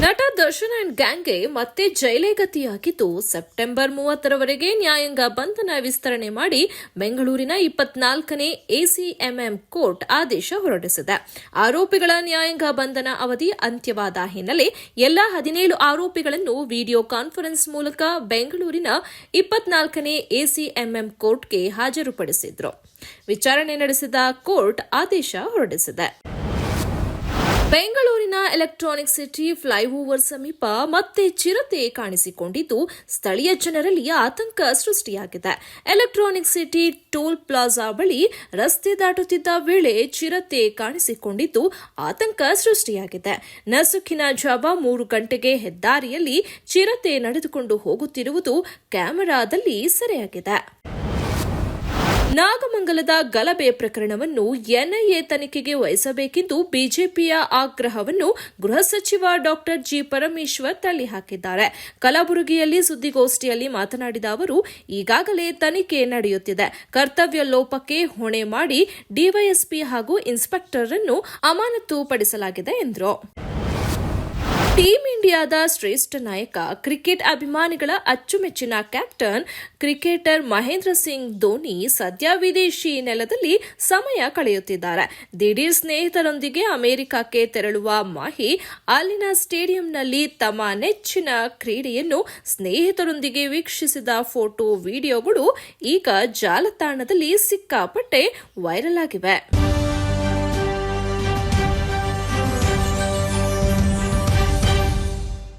ನಟ ದರ್ಶನ್ ಅಂಡ್ ಗ್ಯಾಂಗ್ಗೆ ಮತ್ತೆ ಜೈಲೇ ಗತಿಯಾಗಿದ್ದು ಸೆಪ್ಟೆಂಬರ್ 30ರವರೆಗೆ ನ್ಯಾಯಾಂಗ ಬಂಧನ ವಿಸ್ತರಣೆ ಮಾಡಿ ಬೆಂಗಳೂರಿನ 24ನೇ ಎಸಿಎಂಎಂ ಕೋರ್ಟ್ ಆದೇಶ ಹೊರಡಿಸಿದೆ. ಆರೋಪಿಗಳ ನ್ಯಾಯಾಂಗ ಬಂಧನ ಅವಧಿ ಅಂತ್ಯವಾದ ಹಿನ್ನೆಲೆ ಎಲ್ಲಾ 17 ಆರೋಪಿಗಳನ್ನು ವಿಡಿಯೋ ಕಾನ್ಫರೆನ್ಸ್ ಮೂಲಕ ಬೆಂಗಳೂರಿನ 24ನೇ ಎಸಿಎಂಎಂ ಕೋರ್ಟ್ಗೆ ಹಾಜರುಪಡಿಸಿದ್ರು. ವಿಚಾರಣೆ ನಡೆಸಿದ ಕೋರ್ಟ್ ಆದೇಶ ಹೊರಡಿಸಿದೆ. ಬೆಂಗಳೂರಿನ ಎಲೆಕ್ಟ್ರಾನಿಕ್ ಸಿಟಿ ಫ್ಲೈಓವರ್ ಸಮೀಪ ಮತ್ತೆ ಚಿರತೆ ಕಾಣಿಸಿಕೊಂಡಿದ್ದು ಸ್ಥಳೀಯ ಜನರಲ್ಲಿ ಆತಂಕ ಸೃಷ್ಟಿಯಾಗಿದೆ. ಎಲೆಕ್ಟ್ರಾನಿಕ್ ಸಿಟಿ ಟೋಲ್ ಪ್ಲಾಜಾ ಬಳಿ ರಸ್ತೆ ದಾಟುತ್ತಿದ್ದ ವೇಳೆ ಚಿರತೆ ಕಾಣಿಸಿಕೊಂಡಿದ್ದು ಆತಂಕ ಸೃಷ್ಟಿಯಾಗಿದೆ. ನಸುಕಿನ ಜಾವ 3 ಗಂಟೆಗೆ ಹೆದ್ದಾರಿಯಲ್ಲಿ ಚಿರತೆ ನಡೆದುಕೊಂಡು ಹೋಗುತ್ತಿರುವುದು ಕ್ಯಾಮೆರಾದಲ್ಲಿ ಸೆರೆಯಾಗಿದೆ. ನಾಗಮಂಗಲದ ಗಲಭೆ ಪ್ರಕರಣವನ್ನು ಎನ್ಐಎ ತನಿಖೆಗೆ ವಹಿಸಬೇಕೆಂದು ಬಿಜೆಪಿಯ ಆಗ್ರಹವನ್ನು ಗೃಹ ಸಚಿವ ಡಾ ಜಿ ಪರಮೇಶ್ವರ್ ತಳ್ಳಿಹಾಕಿದ್ದಾರೆ. ಕಲಬುರಗಿಯಲ್ಲಿ ಸುದ್ದಿಗೋಷ್ಠಿಯಲ್ಲಿ ಮಾತನಾಡಿದ ಅವರು, ಈಗಾಗಲೇ ತನಿಖೆ ನಡೆಯುತ್ತಿದೆ. ಕರ್ತವ್ಯ ಲೋಪಕ್ಕೆ ಹೊಣೆ ಮಾಡಿ ಡಿವೈಎಸ್ಪಿ ಹಾಗೂ ಇನ್ಸ್ಪೆಕ್ಟರ್ ಅನ್ನು ಅಮಾನತು ಪಡಿಸಲಾಗಿದೆ ಎಂದರು. ಟೀಂ ಇಂಡಿಯಾದ ಶ್ರೇಷ್ಠ ನಾಯಕ, ಕ್ರಿಕೆಟ್ ಅಭಿಮಾನಿಗಳ ಅಚ್ಚುಮೆಚ್ಚಿನ ಕ್ಯಾಪ್ಟನ್ ಕ್ರಿಕೆಟರ್ ಮಹೇಂದ್ರ ಸಿಂಗ್ ಧೋನಿ ಸದ್ಯ ವಿದೇಶಿ ನೆಲದಲ್ಲಿ ಸಮಯ ಕಳೆಯುತ್ತಿದ್ದಾರೆ. ದಿಢೀರ್ ಸ್ನೇಹಿತರೊಂದಿಗೆ ಅಮೆರಿಕಕ್ಕೆ ತೆರಳುವ ಮಾಹಿ ಅಲ್ಲಿನ ಸ್ಟೇಡಿಯಂನಲ್ಲಿ ತಮ್ಮ ನೆಚ್ಚಿನ ಕ್ರೀಡೆಯನ್ನು ಸ್ನೇಹಿತರೊಂದಿಗೆ ವೀಕ್ಷಿಸಿದ ಫೋಟೋ, ವಿಡಿಯೋಗಳು ಈಗ ಜಾಲತಾಣದಲ್ಲಿ ಸಿಕ್ಕಾಪಟ್ಟೆ ವೈರಲ್ ಆಗಿವೆ.